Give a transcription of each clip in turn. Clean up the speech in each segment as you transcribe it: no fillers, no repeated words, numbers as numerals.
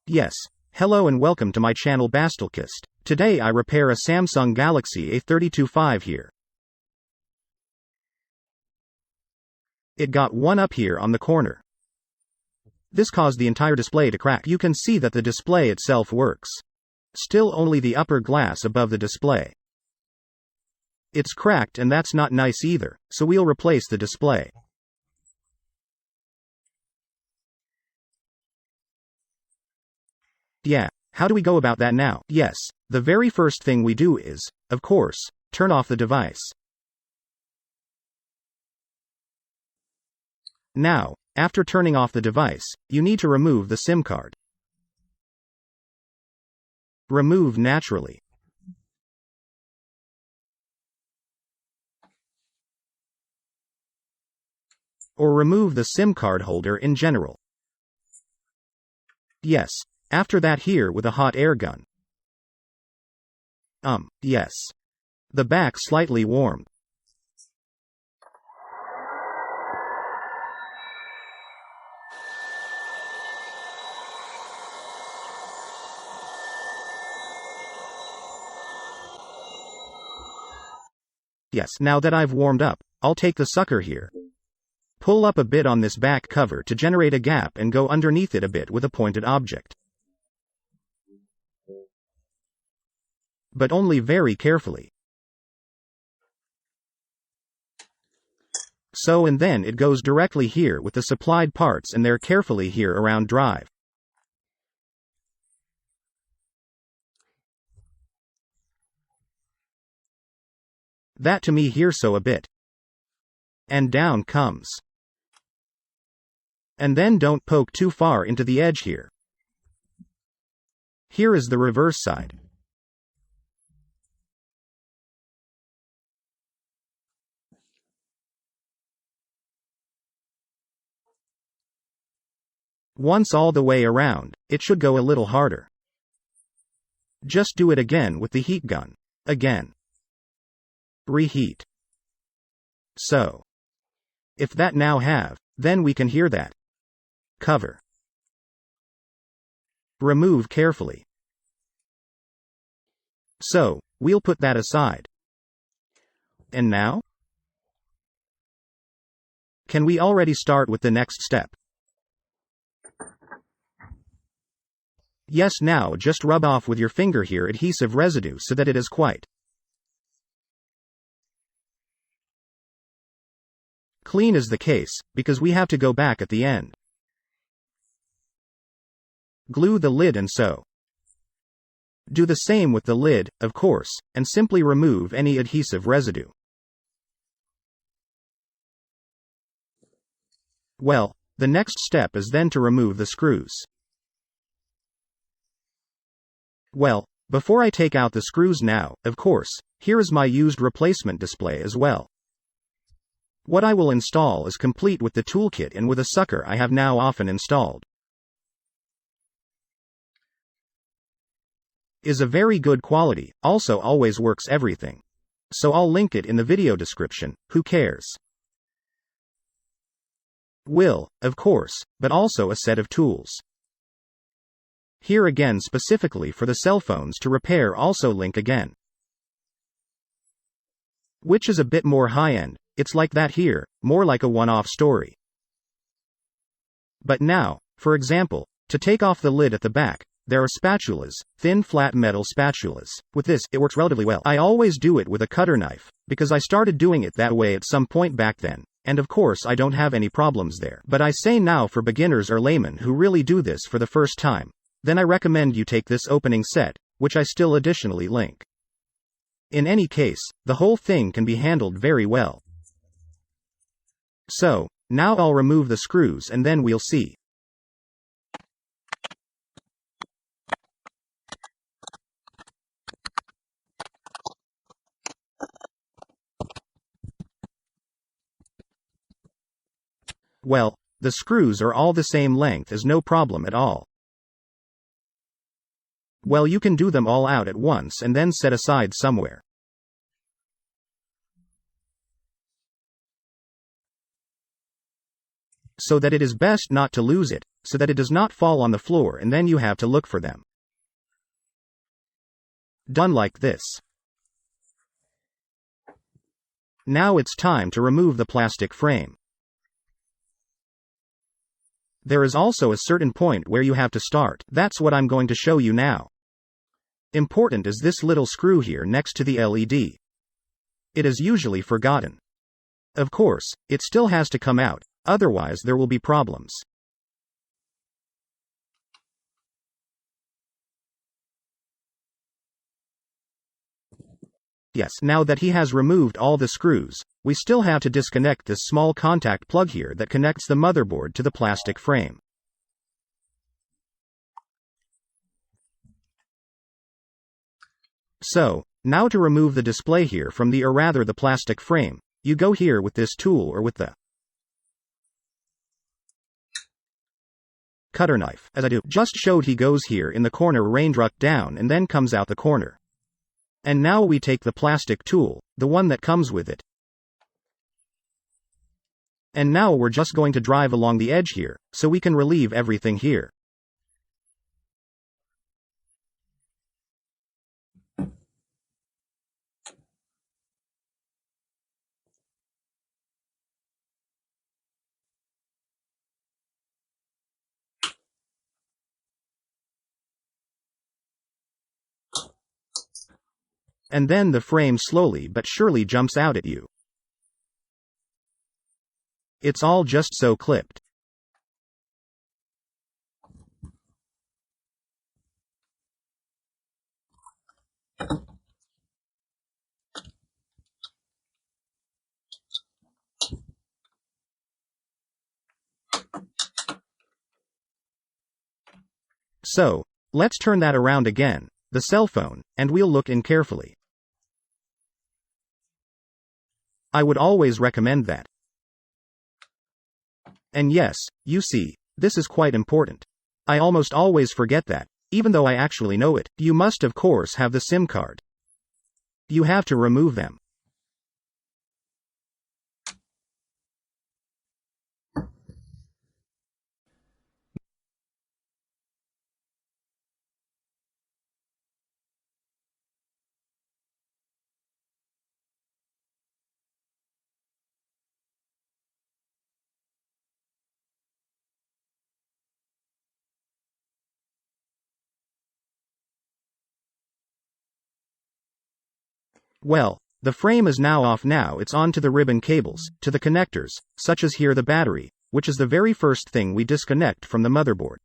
Yes. Hello and welcome to my channel Bastelkist. Today I repair a Samsung Galaxy A32 5 here. It got one up here on the corner. This caused the entire display to crack. You can see that the display itself works. Still only the upper glass above the display. It's cracked and that's not nice either, so we'll replace the display. Yeah, how do we go about that now? Yes, the very first thing we do is, of course, turn off the device. Now, after turning off the device, you need to remove the SIM card. Remove naturally. Or remove the SIM card holder in general. Yes. After that here with a hot air gun. Yes. The back slightly warmed. Yes, now that I've warmed up, I'll take the sucker here. Pull up a bit on this back cover to generate a gap and go underneath it a bit with a pointed object. But only very carefully. So and then it goes directly here with the supplied parts and they're carefully here around drive. That to me here so a bit. And down comes. And then don't poke too far into the edge here. Here is the reverse side. Once all the way around, it should go a little harder. Just do it again with the heat gun. Again. Reheat. So. If that now have, then we can hear that. Cover. Remove carefully. So, we'll put that aside. And now? Can we already start with the next step? Yes, now just rub off with your finger here adhesive residue so that it is quite clean is the case, because we have to go back at the end. Glue the lid and so. Do the same with the lid, of course, and simply remove any adhesive residue. Well, the next step is then to remove the screws. Well, before I take out the screws now, of course, here is my used replacement display as well. What I will install is complete with the toolkit and with a sucker I have now often installed. Is a very good quality, also always works everything. So I'll link it in the video description, who cares? Will, of course, but also a set of tools. Here again specifically for the cell phones to repair also link again. Which is a bit more high-end, it's like that here, more like a one-off story. But now, for example, to take off the lid at the back, there are spatulas, thin flat metal spatulas. With this, it works relatively well. I always do it with a cutter knife, because I started doing it that way at some point back then, and of course I don't have any problems there. But I say now for beginners or laymen who really do this for the first time, then I recommend you take this opening set, which I still additionally link. In any case, the whole thing can be handled very well. So, now I'll remove the screws and then we'll see. Well, the screws are all the same length as no problem at all. Well, you can do them all out at once and then set aside somewhere. so that it is best not to lose it, so that it does not fall on the floor and then you have to look for them. Done like this. Now it's time to remove the plastic frame. There is also a certain point where you have to start. That's what I'm going to show you now. Important is this little screw here next to the LED. It is usually forgotten. Of course, it still has to come out, otherwise there will be problems. Yes, now that he has removed all the screws, we still have to disconnect this small contact plug here that connects the motherboard to the plastic frame. So, now to remove the display here from the the plastic frame, you go here with this tool or with the cutter knife, as I do. Just showed he goes here in the corner, raindrop down and then comes out the corner. And now we take the plastic tool, the one that comes with it. And now we're just going to drive along the edge here, so we can relieve everything here. And then the frame slowly but surely jumps out at you. It's all just so clipped. So, let's turn that around again, the cell phone, and we'll look in carefully. I would always recommend that. And yes, you see, this is quite important. I almost always forget that, even though I actually know it. You must of course have the SIM card. You have to remove them. Well, the frame is now off. Now it's on to the ribbon cables, to the connectors, such as here the battery, which is the very first thing we disconnect from the motherboard.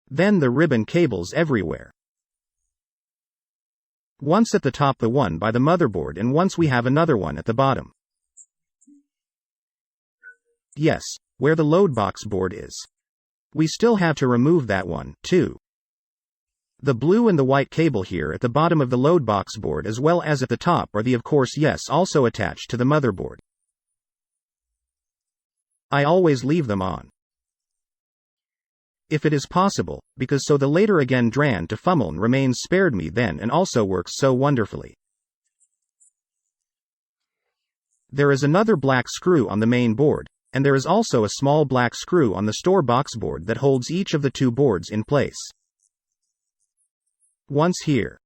Then the ribbon cables everywhere. Once at the top, the one by the motherboard, and once we have another one at the bottom. Yes, where the load box board is. We still have to remove that one, too. The blue and the white cable here at the bottom of the load box board as well as at the top are the of course yes also attached to the motherboard. I always leave them on. If it is possible, because so the later again dran to fummeln remains spared me then and also works so wonderfully. There is another black screw on the main board, and there is also a small black screw on the store box board that holds each of the two boards in place. Once here.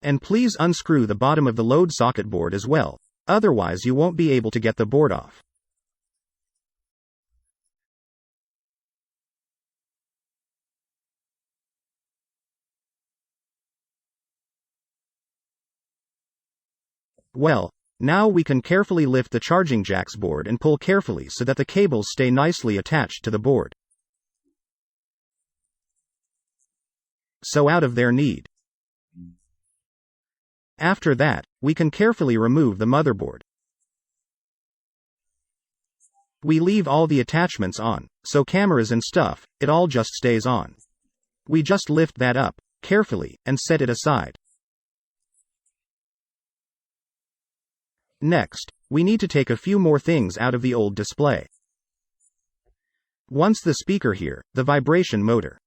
And please unscrew the bottom of the load socket board as well, otherwise you won't be able to get the board off. Well, now we can carefully lift the charging jacks board and pull carefully so that the cables stay nicely attached to the board. So out of their need. After that, we can carefully remove the motherboard. We leave all the attachments on, so cameras and stuff, it all just stays on. We just lift that up, carefully, and set it aside. Next, we need to take a few more things out of the old display. Once the speaker here, the vibration motor.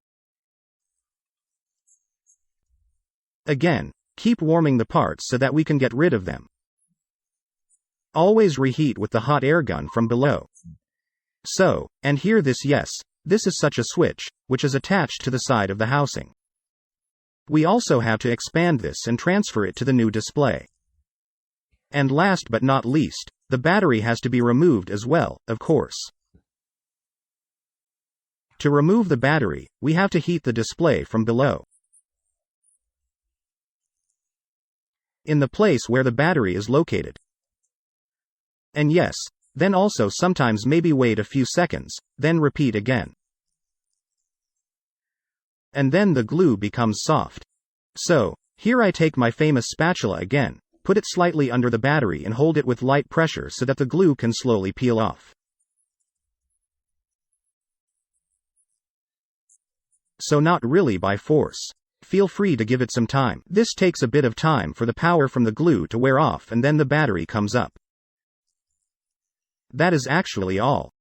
Again, keep warming the parts so that we can get rid of them. Always reheat with the hot air gun from below. So, and here this is such a switch, which is attached to the side of the housing. We also have to expand this and transfer it to the new display. And last but not least, the battery has to be removed as well, of course. To remove the battery, we have to heat the display from below. In the place where the battery is located. And yes, then also sometimes maybe wait a few seconds, then repeat again. And then the glue becomes soft. So, here I take my famous spatula again, put it slightly under the battery and hold it with light pressure so that the glue can slowly peel off. So not really by force. Feel free to give it some time. This takes a bit of time for the power from the glue to wear off and then the battery comes up. That is actually all.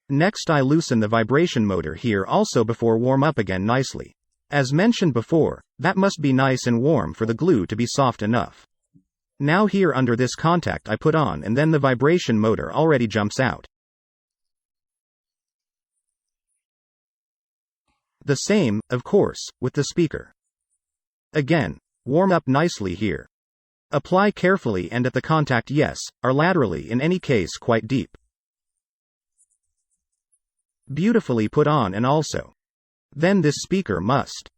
Next I loosen the vibration motor here also before warm up again nicely. As mentioned before, that must be nice and warm for the glue to be soft enough. Now here under this contact I put on and then the vibration motor already jumps out. The same, of course, with the speaker. Again, warm up nicely here. Apply carefully and at the contact are laterally in any case quite deep. Beautifully put on and also. Then this speaker must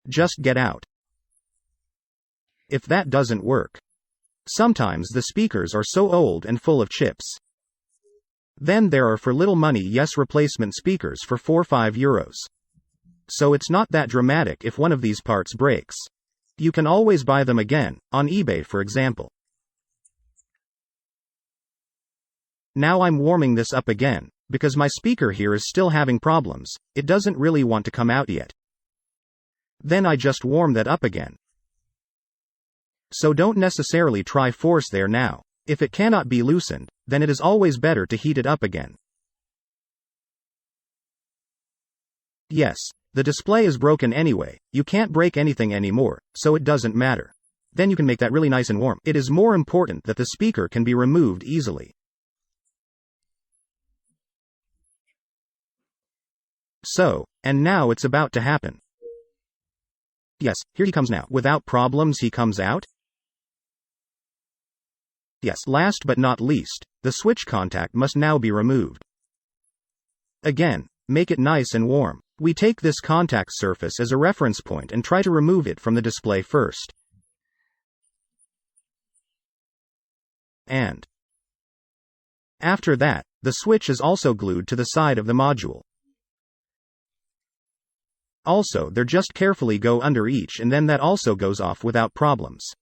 just get out. If that doesn't work. Sometimes the speakers are so old and full of chips. Then there are for little money replacement speakers for 4-5 euros. So it's not that dramatic if one of these parts breaks. You can always buy them again, on eBay for example. Now I'm warming this up again, because my speaker here is still having problems, it doesn't really want to come out yet. Then I just warm that up again. So don't necessarily try force there now. If it cannot be loosened, then it is always better to heat it up again. Yes, the display is broken anyway, you can't break anything anymore, so it doesn't matter. Then you can make that really nice and warm. It is more important that the speaker can be removed easily. So, and now it's about to happen. Yes, here he comes now. Without problems he comes out? Yes, last but not least, the switch contact must now be removed. Again, make it nice and warm. We take this contact surface as a reference point and try to remove it from the display first. And after that, the switch is also glued to the side of the module. Also, they just carefully go under each and then that also goes off without problems.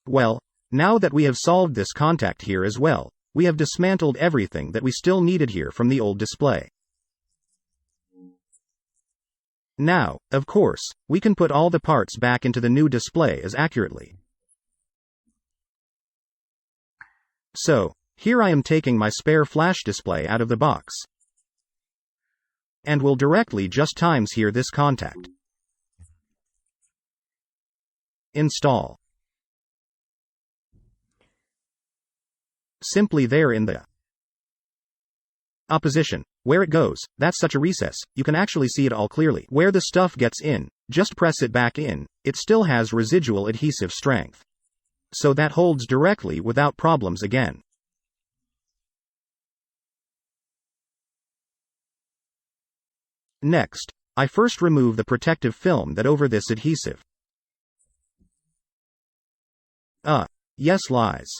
Well, now that we have solved this contact here as well, we have dismantled everything that we still needed here from the old display. Now, of course, we can put all the parts back into the new display as accurately. So, here I am taking my spare flash display out of the box. And will directly just times here this contact. Install. Simply there in the opposition. Where it goes, that's such a recess, you can actually see it all clearly. Where the stuff gets in, just press it back in, it still has residual adhesive strength. So that holds directly without problems again. Next, I first remove the protective film that over this adhesive. Yes lies.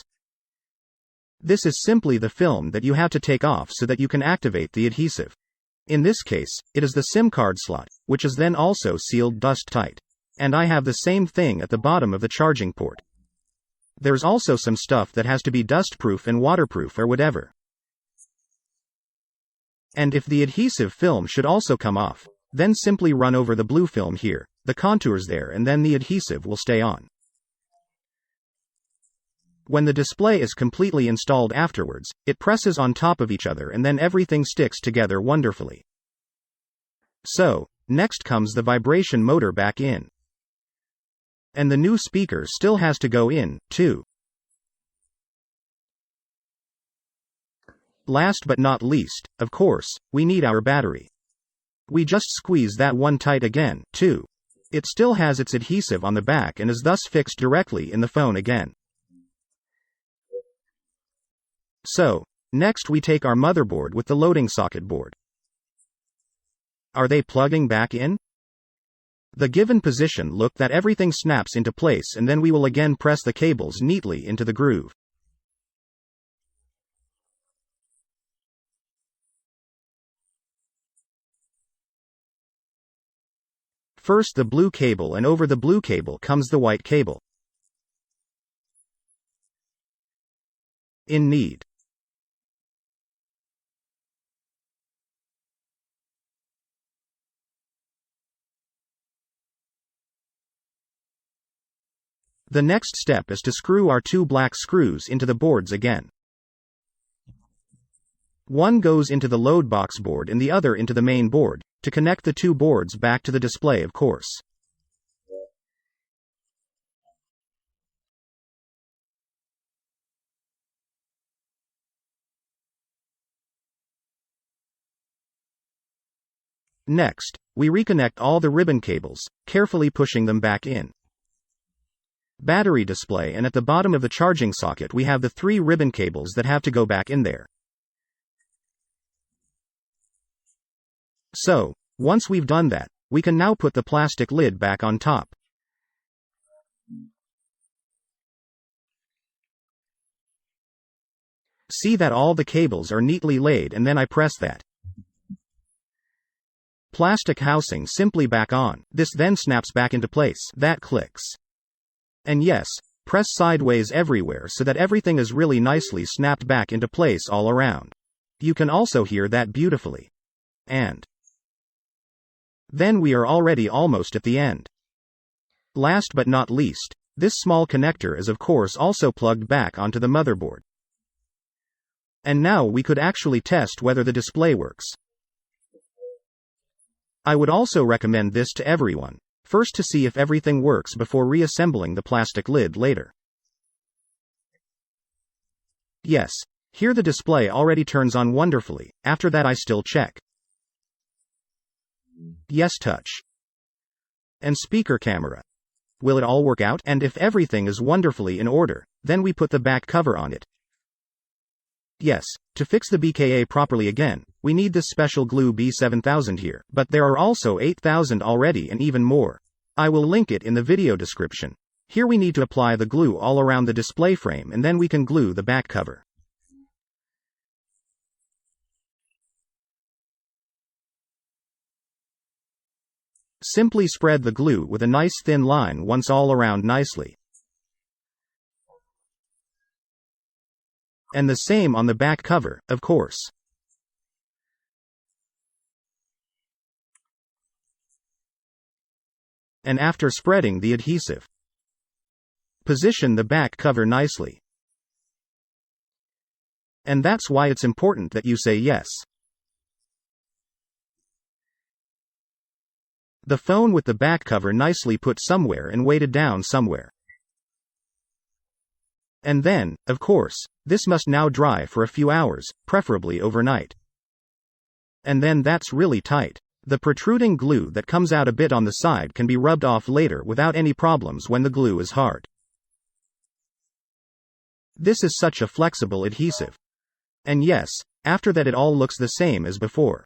This is simply the film that you have to take off so that you can activate the adhesive. In this case, it is the SIM card slot, which is then also sealed dust tight. And I have the same thing at the bottom of the charging port. There's also some stuff that has to be dustproof and waterproof or whatever. And if the adhesive film should also come off, then simply run over the blue film here, the contours there and then the adhesive will stay on. When the display is completely installed afterwards, it presses on top of each other and then everything sticks together wonderfully. So, next comes the vibration motor back in. And the new speaker still has to go in, too. Last but not least, of course, we need our battery. We just squeeze that one tight again, too. It still has its adhesive on the back and is thus fixed directly in the phone again. So, next we take our motherboard with the loading socket board. Are they plugging back in? The given position, look that everything snaps into place, and then we will again press the cables neatly into the groove. First the blue cable, and over the blue cable comes the white cable. In need. The next step is to screw our two black screws into the boards again. One goes into the load box board and the other into the main board, to connect the two boards back to the display, of course. Next, we reconnect all the ribbon cables, carefully pushing them back in. Battery display, and at the bottom of the charging socket we have the 3 ribbon cables that have to go back in there. So, once we've done that, we can now put the plastic lid back on top. See that all the cables are neatly laid, and then I press that plastic housing simply back on. This then snaps back into place. That clicks. And yes, press sideways everywhere so that everything is really nicely snapped back into place all around. You can also hear that beautifully. And then we are already almost at the end. Last but not least, this small connector is of course also plugged back onto the motherboard. And now we could actually test whether the display works. I would also recommend this to everyone, first to see if everything works before reassembling the plastic lid later. Yes, here the display already turns on wonderfully. After that I still check. Yes, touch. And speaker camera. Will it all work out? And if everything is wonderfully in order, then we put the back cover on it. Yes, to fix the BKA properly again, we need this special glue B7000 here, but there are also 8000 already and even more. I will link it in the video description. Here we need to apply the glue all around the display frame, and then we can glue the back cover. Simply spread the glue with a nice thin line once all around nicely. And the same on the back cover, of course. And after spreading the adhesive, position the back cover nicely. And that's why it's important that you say yes. The phone with the back cover nicely put somewhere and weighted down somewhere. And then, of course, this must now dry for a few hours, preferably overnight. And then that's really tight. The protruding glue that comes out a bit on the side can be rubbed off later without any problems when the glue is hard. This is such a flexible adhesive. And yes, after that it all looks the same as before.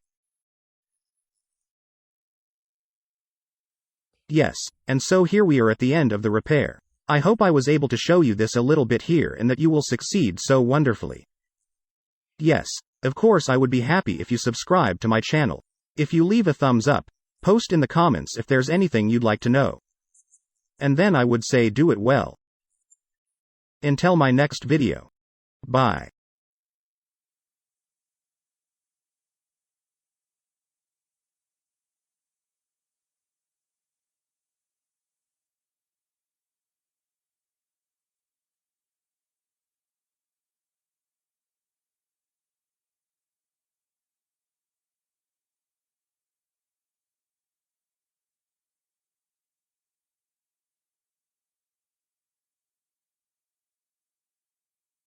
Yes, and so here we are at the end of the repair. I hope I was able to show you this a little bit here and that you will succeed so wonderfully. Yes, of course I would be happy if you subscribe to my channel. If you leave a thumbs up, post in the comments if there's anything you'd like to know. And then I would say do it well. Until my next video. Bye.